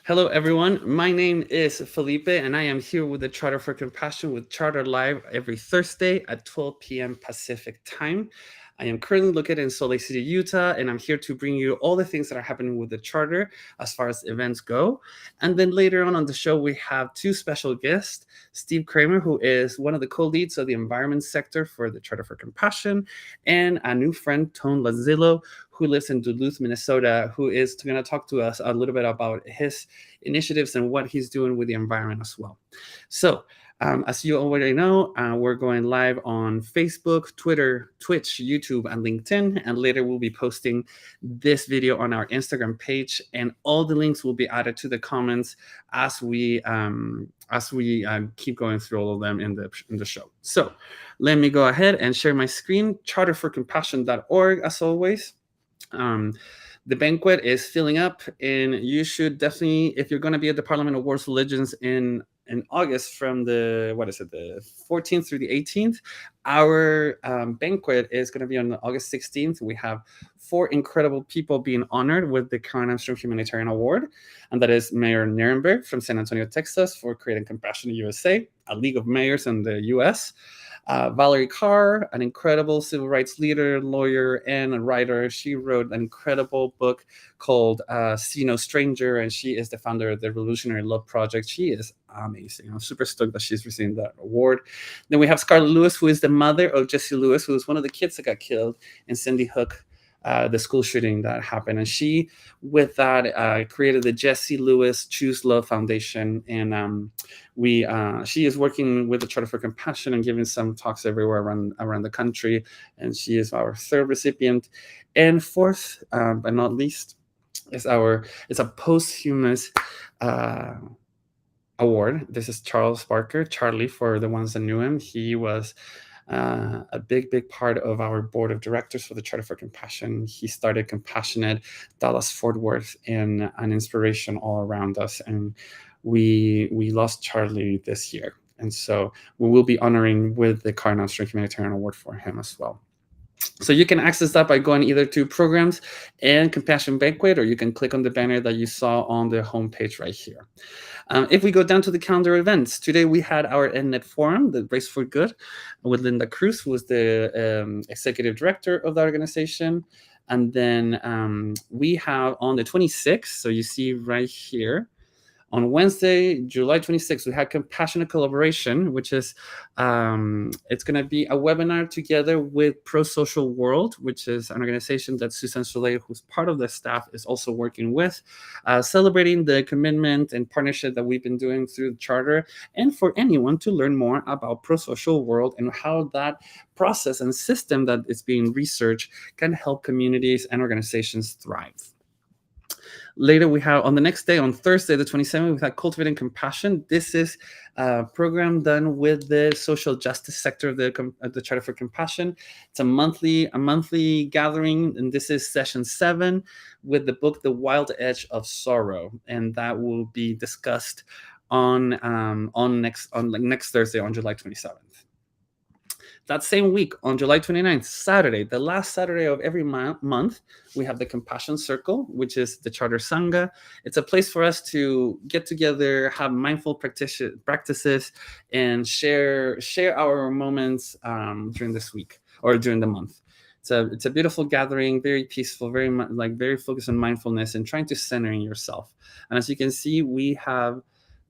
Hello, everyone. My name is Felipe, and I am here with the Charter for Compassion with Charter Live every Thursday at 12 p.m. Pacific time. I am currently located in Salt Lake City, Utah, and I'm here to bring you all the things that are happening with the Charter as far as events go. And then later on the show, we have two special guests: Steve Kramer, who is one of the co-leads of the environment sector for the Charter for Compassion, and a new friend, Tone Lanzillo, who lives in Duluth, Minnesota, who is going to talk to us a little bit about his initiatives and what he's doing with the environment as well. So, as you already know, we're going live on Facebook, Twitter, Twitch, YouTube, and LinkedIn. And later we'll be posting this video on our Instagram page, and all the links will be added to the comments as we keep going through all of them in the show. So, let me go ahead and share my screen. Charterforcompassion.org, as always. Um, the banquet is filling up, and you should definitely, if you're going to be at the Parliament of World's Religions in August, from the 14th through the 18th, our banquet is going to be on August 16th. We have four incredible people being honored with the Karen Armstrong Humanitarian Award, and that is Mayor Nirenberg from San Antonio, Texas, for creating Compassion USA, a league of mayors in the U.S. Valerie Carr, an incredible civil rights leader, lawyer, and a writer. She wrote an incredible book called See No Stranger, and she is the founder of the Revolutionary Love Project. She is amazing. I'm super stoked that she's receiving that award. Then we have Scarlett Lewis, who is the mother of Jesse Lewis, who was one of the kids that got killed in Sandy Hook, the school shooting that happened. And she, with that, created the Jesse Lewis Choose Love Foundation. And she is working with the Charter for Compassion and giving some talks everywhere around the country. And she is our third recipient. And fourth, but not least, it's a posthumous award. This is Charles Barker, Charlie, for the ones that knew him. He was a big part of our board of directors for the Charter for Compassion. He started Compassionate, Dallas Fort Worth, and an inspiration all around us. And we lost Charlie this year, and so we will be honoring with the Karen Armstrong Humanitarian Award for him as well. So you can access that by going either to Programs and Compassion Banquet, or you can click on the banner that you saw on the homepage right here. If we go down to the calendar events, today we had our EndNet Forum, the Race for Good, with Linda Cruz, who was the executive director of the organization. And then we have on the 26th, so you see right here, on Wednesday, July 26th, we had Compassionate Collaboration, which is it's going to be a webinar together with Pro Social World, which is an organization that Susan Soleil, who's part of the staff, is also working with, celebrating the commitment and partnership that we've been doing through the Charter, and for anyone to learn more about Pro Social World and how that process and system that is being researched can help communities and organizations thrive. Later, we have on the next day, on Thursday, the 27th, we have Cultivating Compassion. This is a program done with the social justice sector of the Charter for Compassion. It's a monthly gathering, and this is session 7 with the book The Wild Edge of Sorrow, and that will be discussed on next Thursday, on July 27th. That same week, on July 29th, Saturday, the last Saturday of every month, we have the Compassion Circle, which is the Charter Sangha. It's a place for us to get together, have mindful practices, and share our moments during this week or during the month. It's a beautiful gathering, very peaceful, very focused on mindfulness and trying to center in yourself. And as you can see, we have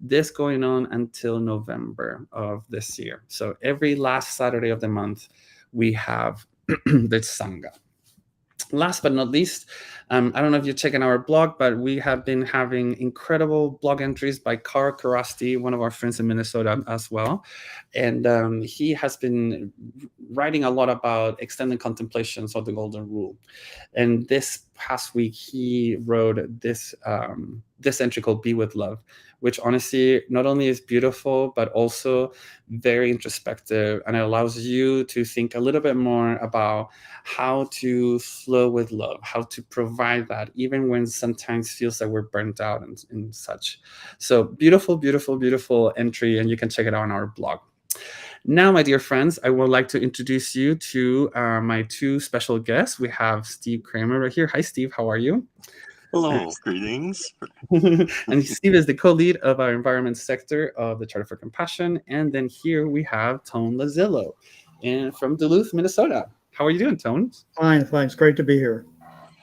this going on until November of this year. So every last Saturday of the month, we have the Sangha. Last but not least, I don't know if you're checking our blog, but we have been having incredible blog entries by Carl Karasti, one of our friends in Minnesota as well. And he has been writing a lot about extended contemplations of the Golden Rule. And this past week, he wrote this entry called Be With Love, which honestly not only is beautiful, but also very introspective. And it allows you to think a little bit more about how to flow with love, how to provide that, even when sometimes feels like we're burnt out and such. So beautiful, beautiful, beautiful entry. And you can check it out on our blog. Now, my dear friends, I would like to introduce you to my two special guests. We have Steve Kramer right here. Hi, Steve. How are you? Hello, greetings. And Steve is the co-lead of our environment sector of the Charter for Compassion. And then here we have Tone Lanzillo and from Duluth, Minnesota. How are you doing, Tone? Fine, fine. It's great to be here.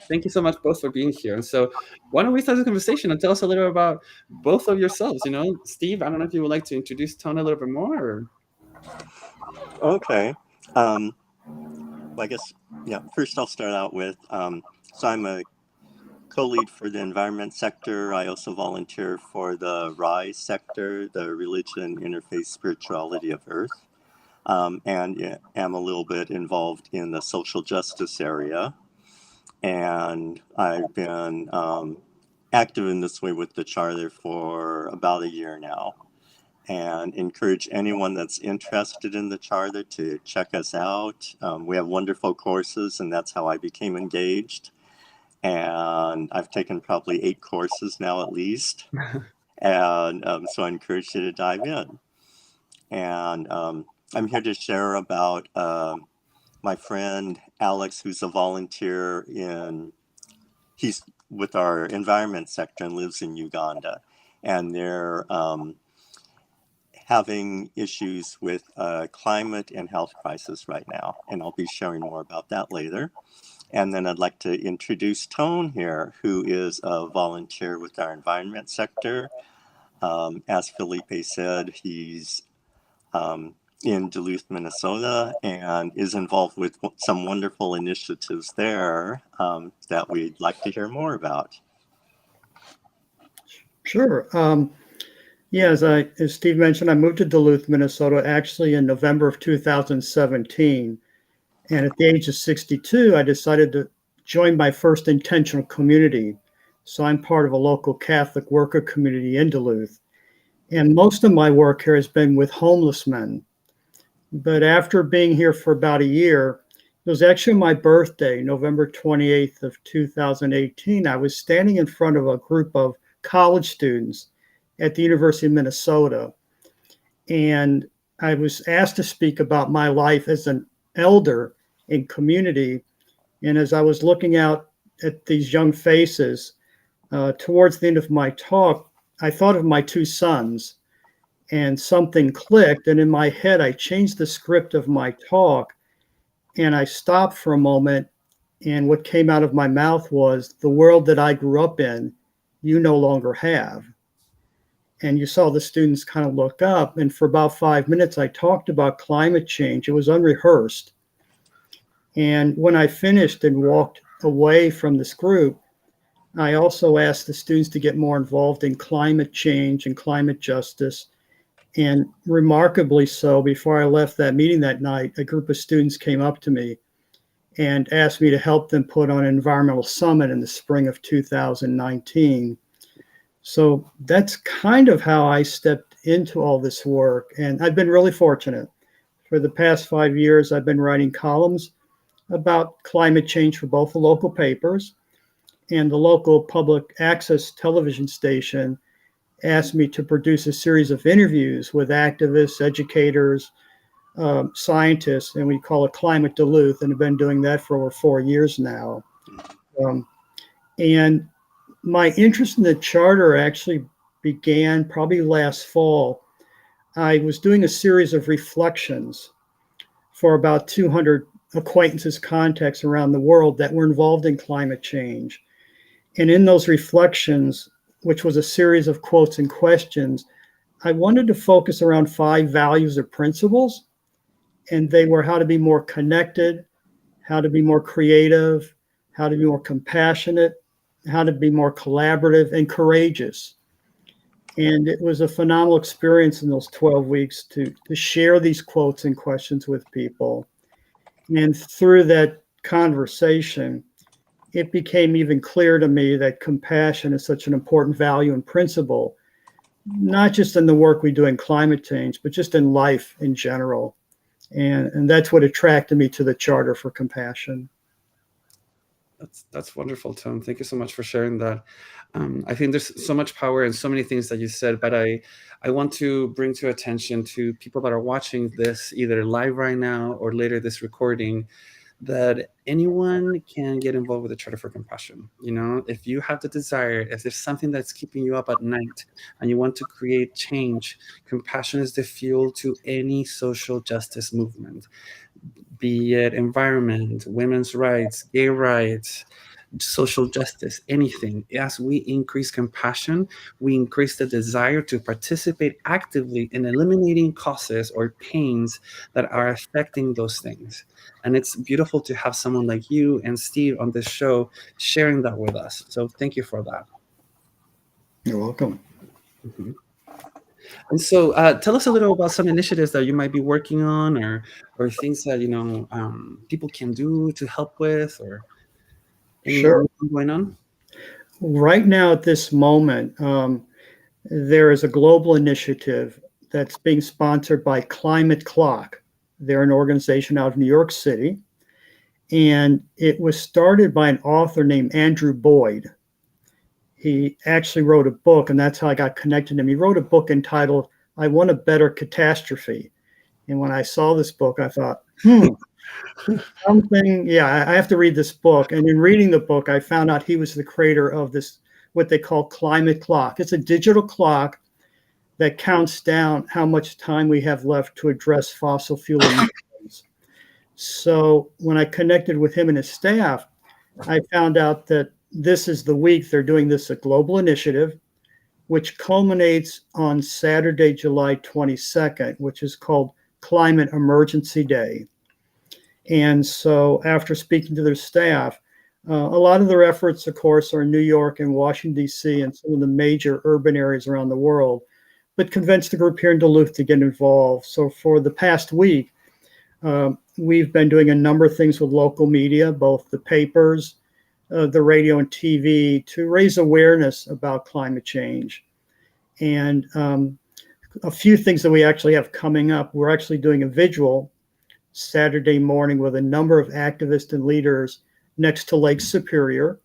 Thank you so much both for being here. And so why don't we start the conversation and tell us a little about both of yourselves? Steve, I don't know if you would like to introduce Tone a little bit more or... Okay. Well, I guess, first I'll start out with, so I'm a co-lead for the environment sector. I also volunteer for the RISE sector, the Religion, Interfaith, Spirituality of Earth, and am a little bit involved in the social justice area. And I've been active in this way with the Charter for about a year now, and encourage anyone that's interested in the Charter to check us out. We have wonderful courses, and that's how I became engaged. And I've taken probably 8 courses now at least. And so I encourage you to dive in. And I'm here to share about my friend Alex, who's a volunteer he's with our environment sector and lives in Uganda. And they're having issues with climate and health crisis right now. And I'll be sharing more about that later. And then I'd like to introduce Tone here, who is a volunteer with our environment sector. As Felipe said, he's in Duluth, Minnesota, and is involved with some wonderful initiatives there that we'd like to hear more about. Sure. Yeah, as Steve mentioned, I moved to Duluth, Minnesota, actually in November of 2017. And at the age of 62, I decided to join my first intentional community. So I'm part of a local Catholic worker community in Duluth. And most of my work here has been with homeless men. But after being here for about a year, it was actually my birthday, November 28th of 2018. I was standing in front of a group of college students at the University of Minnesota. And I was asked to speak about my life as an elder in community. And as I was looking out at these young faces, towards the end of my talk, I thought of my 2 sons, and something clicked. And in my head, I changed the script of my talk, and I stopped for a moment. And what came out of my mouth was, "The world that I grew up in, you no longer have." And you saw the students kind of look up. And for about 5 minutes, I talked about climate change. It was unrehearsed. And when I finished and walked away from this group, I also asked the students to get more involved in climate change and climate justice. And remarkably so, before I left that meeting that night, a group of students came up to me and asked me to help them put on an environmental summit in the spring of 2019. So that's kind of how I stepped into all this work. And I've been really fortunate. For the past 5 years, I've been writing columns about climate change for both the local papers, and the local public access television station asked me to produce a series of interviews with activists, educators, scientists, and we call it Climate Duluth, and have been doing that for over 4 years now. And my interest in the Charter actually began probably last fall. I was doing a series of reflections for about 200 acquaintances, contacts around the world that were involved in climate change. And in those reflections, which was a series of quotes and questions, I wanted to focus around 5 values or principles. And they were how to be more connected, how to be more creative, how to be more compassionate, how to be more collaborative and courageous. And it was a phenomenal experience in those 12 weeks to share these quotes and questions with people. And through that conversation, it became even clearer to me that compassion is such an important value and principle, not just in the work we do in climate change, but just in life in general. And that's what attracted me to the Charter for Compassion. That's wonderful, Tone. Thank you so much for sharing that. I think there's so much power in so many things that you said, but I want to bring to attention to people that are watching this either live right now or later this recording that anyone can get involved with the Charter for Compassion. You know, if you have the desire, if there's something that's keeping you up at night and you want to create change, compassion is the fuel to any social justice movement, be it environment, women's rights, gay rights, social justice, anything. As we increase compassion, we increase the desire to participate actively in eliminating causes or pains that are affecting those things. And it's beautiful to have someone like you and Steve on this show sharing that with us. So thank you for that. You're welcome. Mhm. And so, tell us a little about some initiatives that you might be working on, or things that people can do to help with, or Sure. anything going on. Right now, at this moment, there is a global initiative that's being sponsored by Climate Clock. They're an organization out of New York City, and it was started by an author named Andrew Boyd. He actually wrote a book, and that's how I got connected to him. He wrote a book entitled I Want a Better Catastrophe. And when I saw this book, I thought, something, yeah, I have to read this book. And in reading the book, I found out he was the creator of this, what they call Climate Clock. It's a digital clock that counts down how much time we have left to address fossil fuel emissions. So when I connected with him and his staff, I found out that this is the week they're doing this a global initiative, which culminates on Saturday, July 22nd, which is called Climate Emergency Day. And so after speaking to their staff, a lot of their efforts, of course, are in New York and Washington, D.C., and some of the major urban areas around the world, but convinced the group here in Duluth to get involved. So for the past week, we've been doing a number of things with local media, both the papers, the radio and TV, to raise awareness about climate change. And a few things that we actually have coming up. We're actually doing a vigil Saturday morning with a number of activists and leaders next to Lake Superior.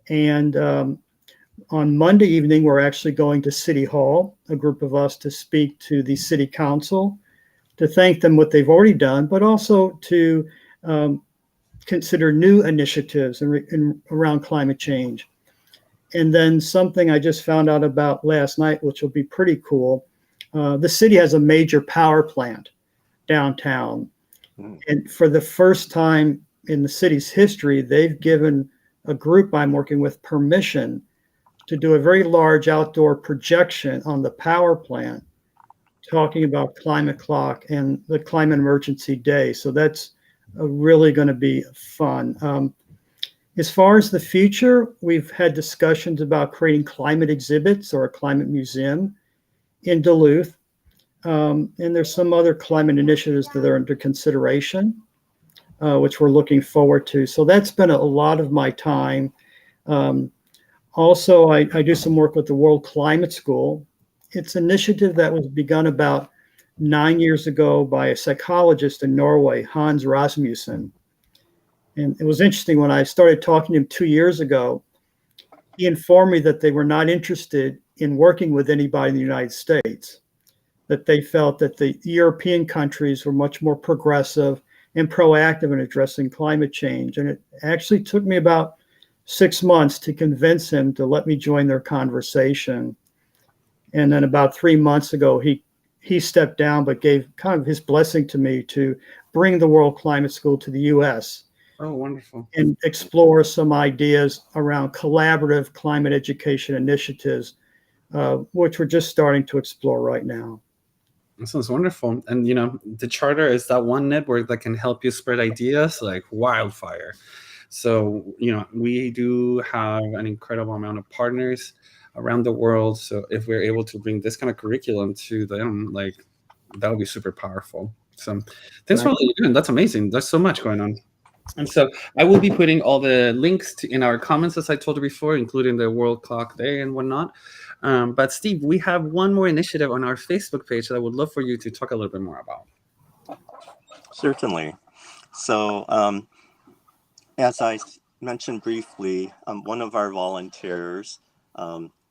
And on Monday evening, we're actually going to City Hall, a group of us, to speak to the City Council, to thank them what they've already done, but also to consider new initiatives around climate change. And then something I just found out about last night, which will be pretty cool. The city has a major power plant downtown. And for the first time in the city's history, they've given a group I'm working with permission to do a very large outdoor projection on the power plant, talking about Climate Clock and the Climate Emergency Day. So that's really going to be fun. As far as the future, we've had discussions about creating climate exhibits or a climate museum in Duluth. And there's some other climate initiatives that are under consideration, which we're looking forward to. So that's been a lot of my time. Also, I do some work with the World Climate School. It's an initiative that was begun about 9 years ago by a psychologist in Norway, Hans Rasmussen. And it was interesting when I started talking to him 2 years ago, he informed me that they were not interested in working with anybody in the United States, that they felt that the European countries were much more progressive and proactive in addressing climate change. And it actually took me about 6 months to convince him to let me join their conversation. And then about 3 months ago, he stepped down, but gave kind of his blessing to me to bring the World Climate School to the U.S. Oh, wonderful. And explore some ideas around collaborative climate education initiatives, which we're just starting to explore right now. That sounds wonderful. And, the Charter is that one network that can help you spread ideas like wildfire. So, we do have an incredible amount of partners around the world. So if we're able to bring this kind of curriculum to them, that would be super powerful. So thanks for all that you're doing. That's amazing. There's so much going on. And so I will be putting all the links in our comments, as I told you before, including the World Clock Day and whatnot. But Steve, we have one more initiative on our Facebook page that I would love for you to talk a little bit more about. Certainly. So as I mentioned briefly, one of our volunteers,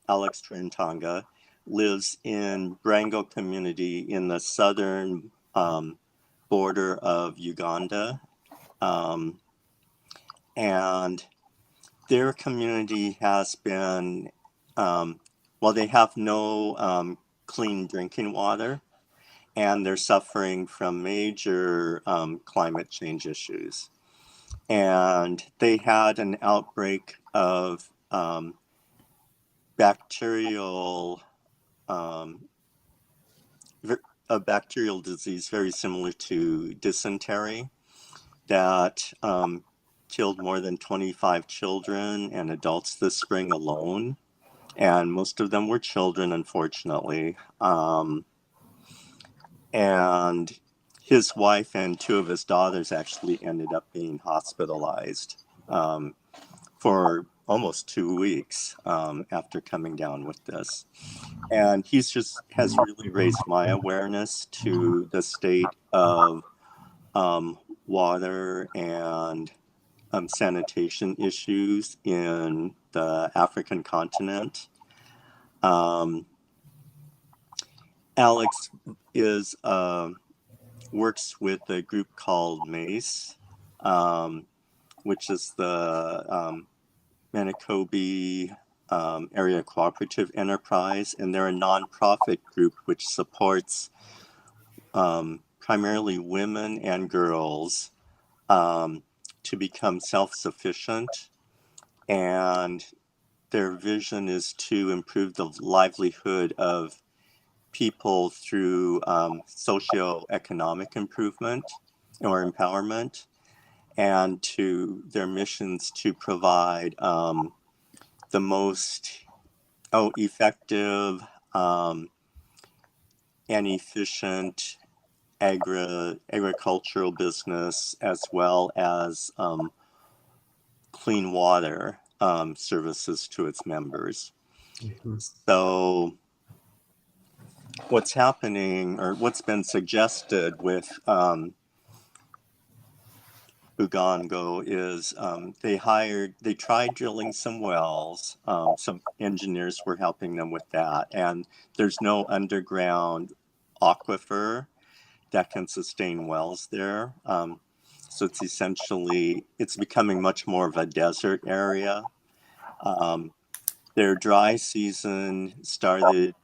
Alex Trentanga, lives in Brango community in the southern border of Uganda. And their community has been, well, they have no clean drinking water, and they're suffering from major climate change issues. And they had an outbreak of bacterial a bacterial disease very similar to dysentery that killed more than 25 children and adults this spring alone. And most of them were children, unfortunately. And his wife and two of his daughters actually ended up being hospitalized for almost 2 weeks after coming down with this. And he's just has really raised my awareness to the state of water and sanitation issues in the African continent. Alex is works with a group called MACE, which is the Manitoba Area Cooperative Enterprise, and they're a nonprofit group which supports primarily women and girls to become self-sufficient, and their vision is to improve the livelihood of people through socioeconomic improvement or empowerment, and to their missions to provide the most effective and efficient agricultural business, as well as clean water services to its members. Mhm. So what's happening, or what's been suggested with Bugongo is they tried drilling some wells. Some engineers were helping them with that. And there's no underground aquifer that can sustain wells there. So it's becoming much more of a desert area. Their dry season started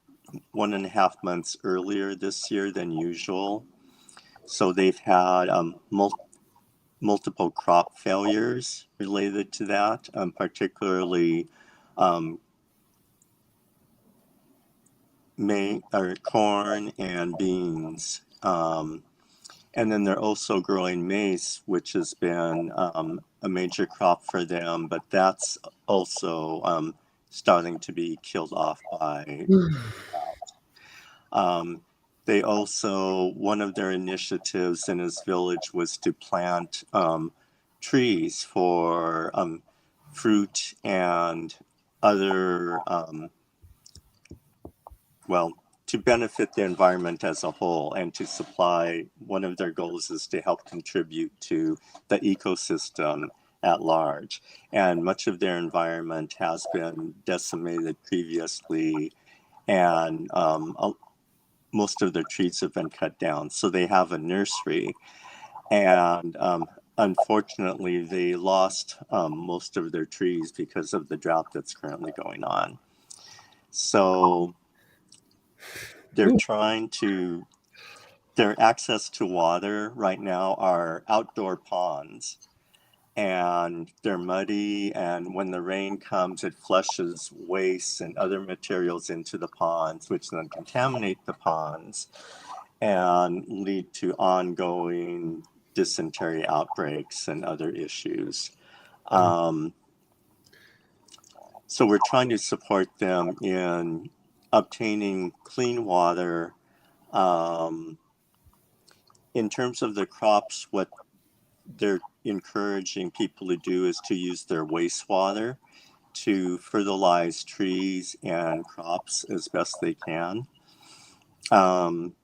1.5 months earlier this year than usual. So they've had multiple crop failures related to that, particularly corn and beans. And then they're also growing maize, which has been a major crop for them, but that's also starting to be killed off by they also, one of their initiatives in his village was to plant trees for fruit and other, to benefit the environment as a whole, and to supply, one of their goals is to help contribute to the ecosystem at large. And much of their environment has been decimated previously, and most of their trees have been cut down. So they have a nursery, and unfortunately they lost most of their trees because of the drought that's currently going on. So they're their access to water right now are outdoor ponds, and they're muddy, and when the rain comes it flushes waste and other materials into the ponds, which then contaminate the ponds and lead to ongoing dysentery outbreaks and other issues. So we're trying to support them in obtaining clean water. In terms of the crops, what they're encouraging people to do is to use their wastewater to fertilize trees and crops as best they can. But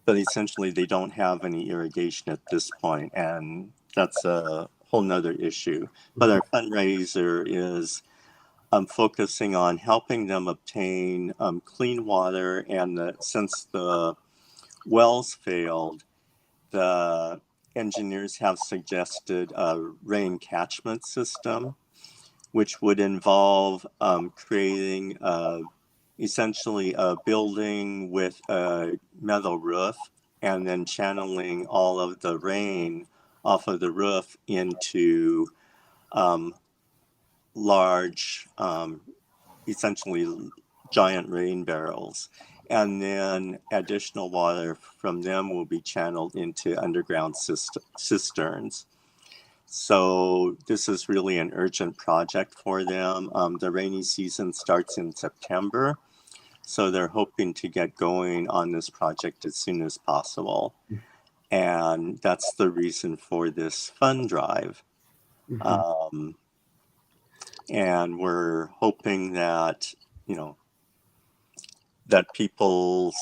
essentially they don't have any irrigation at this point, and that's a whole nother issue. But our fundraiser is focusing on helping them obtain clean water, and since the wells failed, the engineers have suggested a rain catchment system, which would involve creating essentially a building with a metal roof and then channeling all of the rain off of the roof into large, essentially giant rain barrels. And then additional water from them will be channeled into underground cisterns. So this is really an urgent project for them. The rainy season starts in September, so they're hoping to get going on this project as soon as possible. And that's the reason for this fund drive. And we're hoping that, that people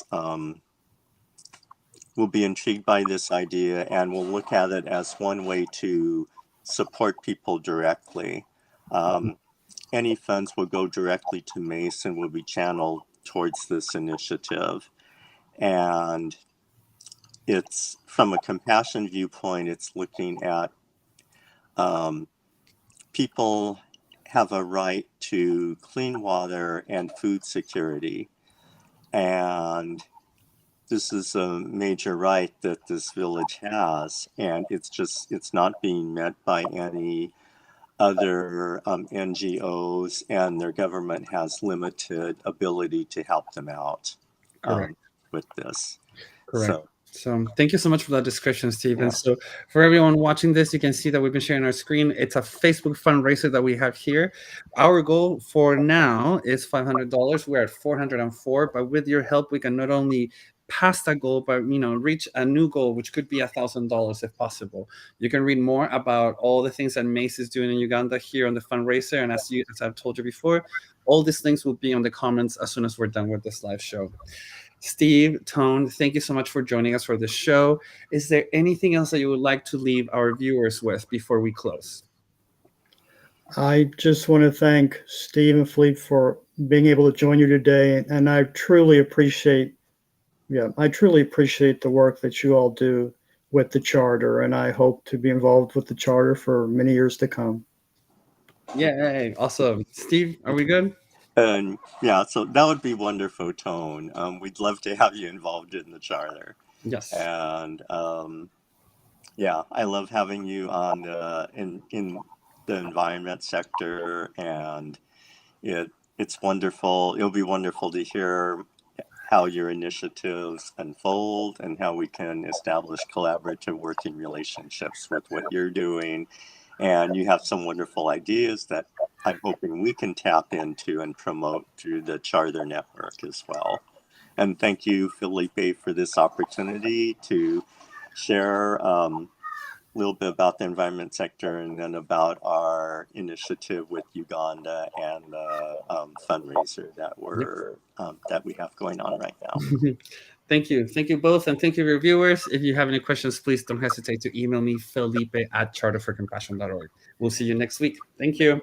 will be intrigued by this idea and will look at it as one way to support people directly. Any funds will go directly to MACE and will be channeled towards this initiative. And it's, from a compassion viewpoint, it's looking at people have a right to clean water and food security. And this is a major right that this village has, and it's not being met by any other NGOs, and their government has limited ability to help them out with this. Correct. So thank you so much for that description, Steve. And so for everyone watching this, you can see that we've been sharing our screen. It's a Facebook fundraiser that we have here. Our goal for now is $500. We're at 404, but with your help, we can not only pass that goal, but reach a new goal, which could be $1,000 if possible. You can read more about all the things that MACE is doing in Uganda here on the fundraiser. And as I've told you before, all these links will be on the comments as soon as we're done with this live show. Steve, Tone, thank you so much for joining us for the show. Is there anything else that you would like to leave our viewers with before we close? I just want to thank Steve and Felipe for being able to join you today. And I truly appreciate the work that you all do with the charter. And I hope to be involved with the charter for many years to come. Yeah, awesome. Steve, are we good? So that would be wonderful, Tone. We'd love to have you involved in the charter. Yes. And I love having you on in the environment sector, and it's wonderful. It'll be wonderful to hear how your initiatives unfold and how we can establish collaborative working relationships with what you're doing. And you have some wonderful ideas that I'm hoping we can tap into and promote through the Charter Network as well. And thank you, Felipe, for this opportunity to share a little bit about the environment sector and then about our initiative with Uganda and the fundraiser that we have going on right now. Thank you. Thank you both. And thank you, your viewers. If you have any questions, please don't hesitate to email me, Felipe@charterforcompassion.org. We'll see you next week. Thank you.